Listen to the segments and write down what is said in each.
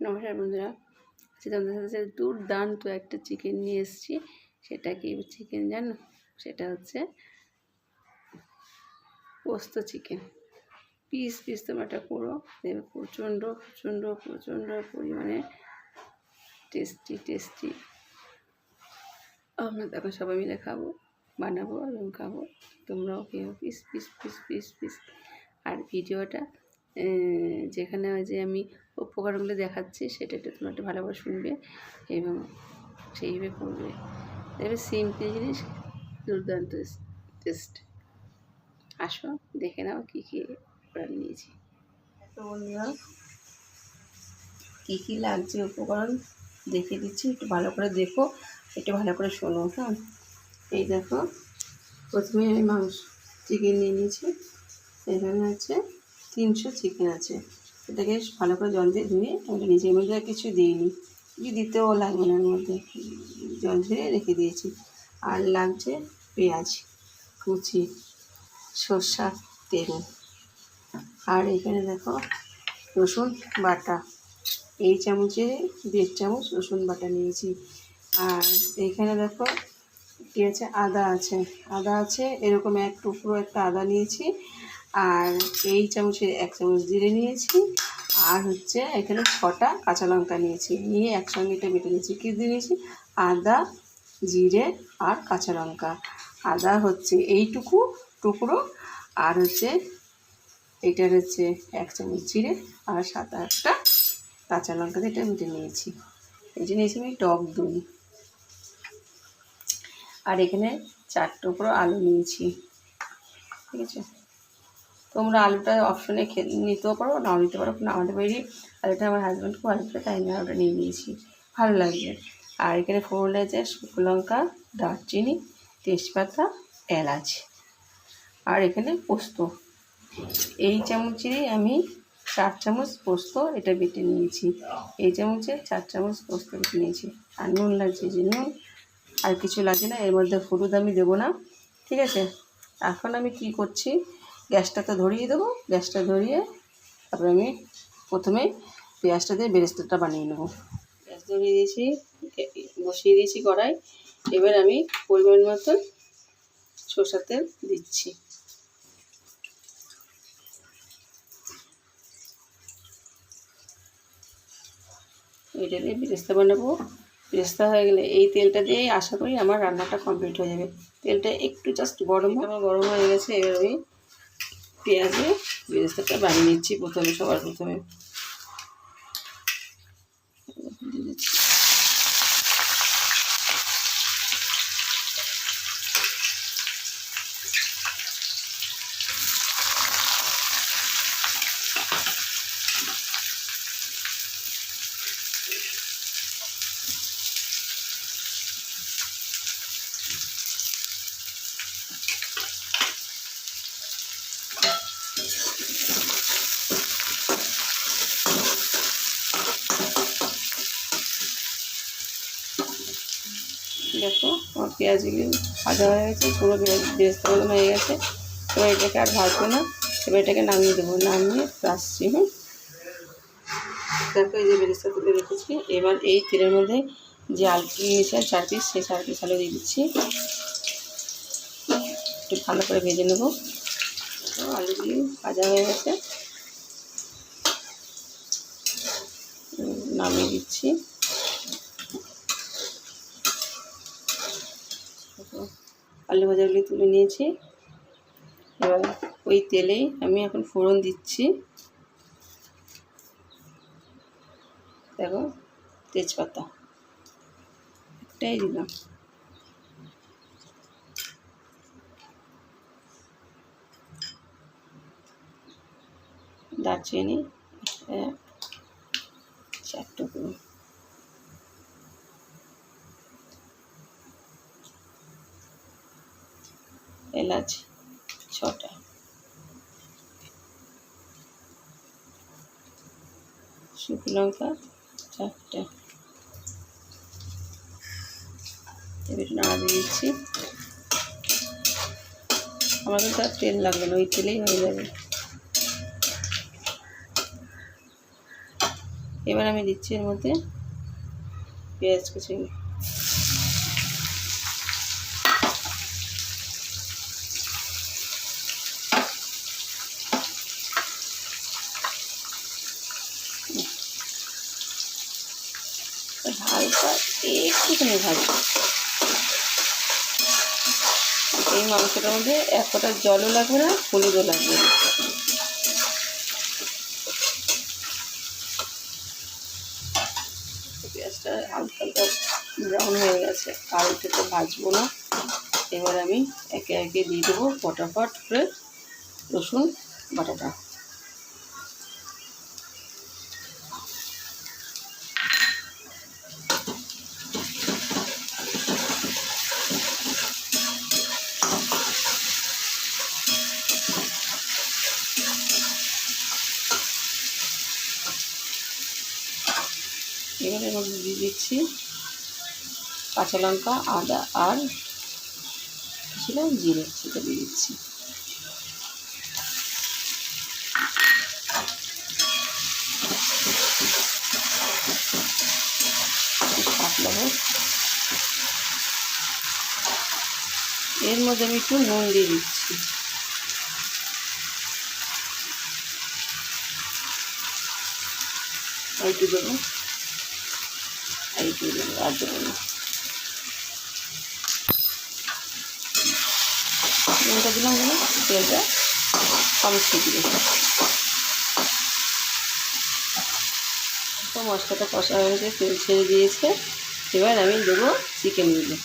নমস্কার বন্ধুরা, আজকে তোমাদের সাথে দুর্দান্ত একটা চিকেন নিয়ে এসেছি। সেটা কি চিকেন জানো? সেটা হচ্ছে পোস্ত চিকেন। পিস পিস তোমরা এটা করো, দেবে প্রচণ্ড প্রচণ্ড প্রচণ্ড পরিমাণে টেস্টি। আমরা তখন সবাই মিলে খাবো, বানাবো এবং খাবো। তোমরাও খেও piece piece piece piece piece. আর ভিডিওটা যেখানে যে আমি উপকরণগুলো দেখাচ্ছি সেটা একটু তোমরা একটু ভালোভাবে শুনবে এবং সেইভাবে করবে। দেখবে সিম্পল জিনিস, দুর্দান্ত টেস্ট। আসো দেখে নাও কী কী উপকরণ নিয়েছি। তো বন্ধুরা, কী কী লাগছে উপকরণ দেখিয়ে দিচ্ছি, একটু ভালো করে দেখো, একটু ভালো করে শোনো। হ্যাঁ, এই দেখো, প্রথমে আমি চিকেন নিয়ে নিয়েছি। এখানে আছে 300 চিকেন আছে। এটাকে ভালো করে জল দিয়ে ধুয়ে আমি নিজের মধ্যে কিছু দিইনি, কিছু দিতেও লাগবে না, এর মধ্যে জল ধুয়ে রেখে দিয়েছি। আর লাগছে পেঁয়াজ কুচি, সর্ষার তেল, আর এখানে দেখো রসুন বাটা, এই চামচে 1.5 চামচ রসুন বাটা নিয়েছি। আর এইখানে দেখো কি আছে, আদা আছে এরকম এক টুকরো একটা আদা নিয়েছি। আর এই চামচে 1 চামচ জিরে নিয়েছি। আর হচ্ছে এখানে 6টা কাঁচা লঙ্কা নিয়েছি, নিয়ে একসঙ্গে এটা বেটে নিয়েছি। কী দিয়েছি? আদা, জিরে আর কাঁচা লঙ্কা। আদা হচ্ছে এইটুকু টুকরো, আর হচ্ছে এটার হচ্ছে 1 চামচ জিরে আর 7-8টা কাঁচা লঙ্কা দিয়ে এটা বেটে নিয়েছি। এই যে নিয়েছি আমি টক দই। আর এখানে 4 টুকরো আলু নিয়েছি। ঠিক আছে, তোমরা আলুটা অপশনে নিতেও পারো, নাও নিতে পারো। না, আমাদের বাড়ি আলুটা আমার হাজব্যান্ড খুব আলুটা, তাই আমি আলুটা নিয়ে নিয়েছি, ভালো লাগবে। আর এখানে ফোড়ন আছে শুকনো লঙ্কা, দারচিনি, তেজপাতা, এলাচ। আর এখানে পোস্ত, এই চামচেরই আমি 4 চামচ পোস্ত এটা বেটে নিয়েছি। এই চামচে 4 চামচ পোস্ত বেটে নিয়েছি। আর নুন লাগছে, যে নুন, আর কিছু লাগে না। এর মধ্যে হলুদ আমি দেবো না। ঠিক আছে, এখন আমি কি করছি, গ্যাসটা তো ধরিয়ে দেবো। গ্যাসটা ধরিয়ে তারপরে আমি প্রথমে পেঁয়াজটা দিয়ে বেরেস্তাটা বানিয়ে নেবো। গ্যাস ধরিয়ে দিয়েছি, বসিয়ে দিয়েছি কড়াই। এবার আমি পরিমাণ মতন সরষের তেল দিচ্ছি। এটা দিয়ে বেরেস্তা বানাবো। বেরেস্তা হয়ে গেলে এই তেলটা দিয়েই আশা করি আমার রান্নাটা কমপ্লিট হয়ে যাবে। তেলটা একটু জাস্ট গরম হয়ে গেছে। এবার আমি পেঁয়াজে বেরেস্তাটা বানিয়ে নিচ্ছি সবার প্রথমে দিয়ে দিচ্ছি। দেখো আমার পেঁয়াজগুলি ভাজা হয়ে গেছে, পুরো বেরেস্তা বানানো হয়ে গেছে। এবার এটাকে আর ভাজবো না, এবার এটাকে নামিয়ে দেবো। নামিয়ে আসছি। দেখো এই যে বেরেস্তা তুলে রেখেছি। এবার এই তেলের মধ্যে যে আলু নিয়েছে 4 পিস, সেই 4 পিস আলু দিয়ে দিচ্ছি। একটু ভালো করে ভেজে নেবো। আলুগুলি ভাজা হয়ে গেছে, নামিয়ে দিচ্ছি। আলু ভাজাগুলি তুলে নিয়েছি। এবার ওই তেলেই আমি এখন ফোড়ন দিচ্ছি। দেখো, তেজপাতা একটাই দিলাম, দারচিনি 4 টুকরো, এলাচ 6টা, শুকনো লঙ্কা 4টা। এবার নাড়া দিয়ে দিচ্ছি। আমাদের তো আর তেল লাগবে না, ওই তেলেই হয়ে যাবে। এবার আমি দিচ্ছি এর মধ্যে পেঁয়াজ কুচি। হালকা একটুখানি ভাজি। এই মাংসটার মধ্যে এক ফোঁটা জলও লাগবে না, হলুদও লাগবে না। পেঁয়াজটা হালকা হালকা ব্রাউন হয়ে গেছে, আর একটু তো ভাজবো না। এবার আমি একে একে দিয়ে দেবো ফটাফট করে রসুন বাটাটা। এবার এর মধ্যে দিয়ে দিচ্ছি কাঁচা লঙ্কা, আদা আর ছিল জিরে, সেটা দিয়ে দিচ্ছি। এর মধ্যে আমি একটু নুন দিয়ে দিচ্ছি। একটু দেবো, একটু দেবো, আর দেবো না। নুনটা দিলাম বলে তেলটা কম ছিটবে। তো মশলাটা কষা হয়ে গেছে, তেল ছেড়ে দিয়েছে। এবার আমি দেবো চিকেনগুলো।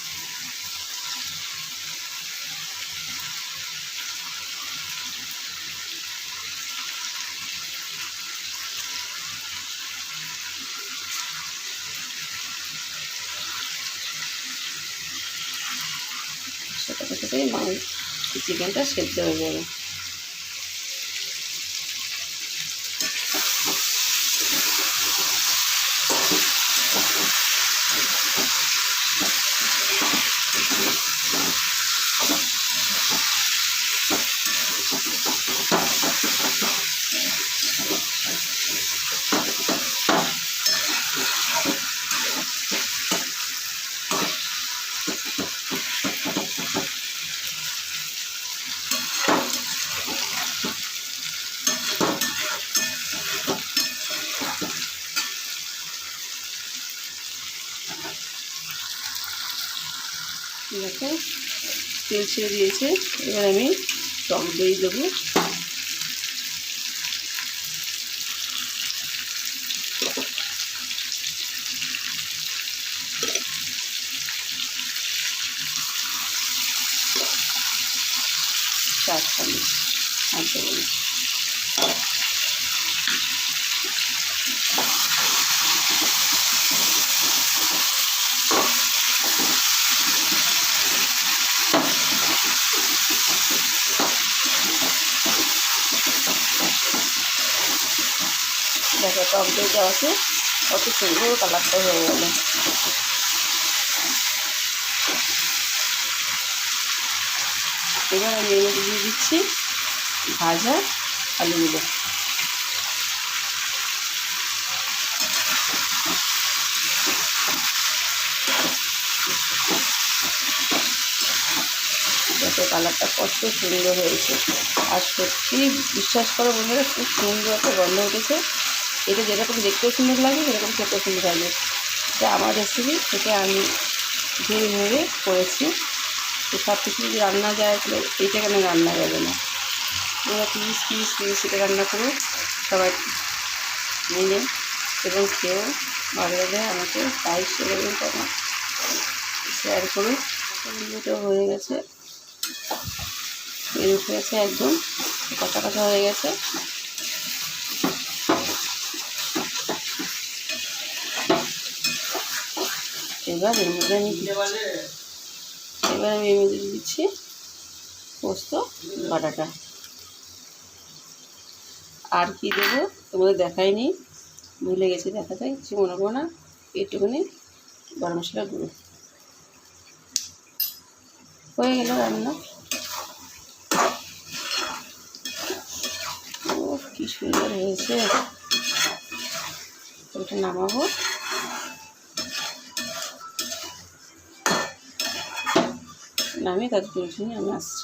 সেটার সাথে চিকেনটা সেদ্ধ হয়ে যাবে। দেখো তেল ছেড়ে দিয়েছে। এবার আমি টক দই দেবো। চার চামচ, আর দেবো না। দেখো টক দই দেওয়াতে কত সুন্দর কালারটা হয়ে গেল। এবার আমি এর মধ্যে দিয়ে দিচ্ছি ভাজা আলুগুলো। দেখো কালারটা কত সুন্দর হয়েছে। আর সত্যি বিশ্বাস করো বন্ধুরা, খুব সুন্দর একটা গন্ধ উঠেছে। এটা যেরকম দেখতেও সুন্দর লাগে, সেরকম খেতেও সুন্দর লাগে। এটা আমার রেসিপি, এটা আমি ভেবে ভেবে করেছি। তো সব কিছু যদি রান্না যায় তাহলে এইটা কেন রান্না যাবে না। তোমরা প্লিজ প্লিজ প্লিজ এটা রান্না করো সবাই মিলে, এবং খেয়েও ভালো লাগে। আমাকে লাইক শেয়ার করুন। এটা হয়ে গেছে, এর উঠে গেছে, একদম কষা কষা হয়ে গেছে। এবার এর মধ্যে আমি এর মধ্যে দিচ্ছি পোস্ত বাটাটা। আর কি দেবো তোমাদের দেখাইনি, ভুলে গেছি দেখাতে, কিছু মনে করো না। একটুখানি গরম মশলা গুঁড়ো। হয়ে গেল রান্না। ও কি সুন্দর হয়েছে, এটা নামাবো। নামিয়ে তাদের তুলছি নিয়ে আমি আসছি।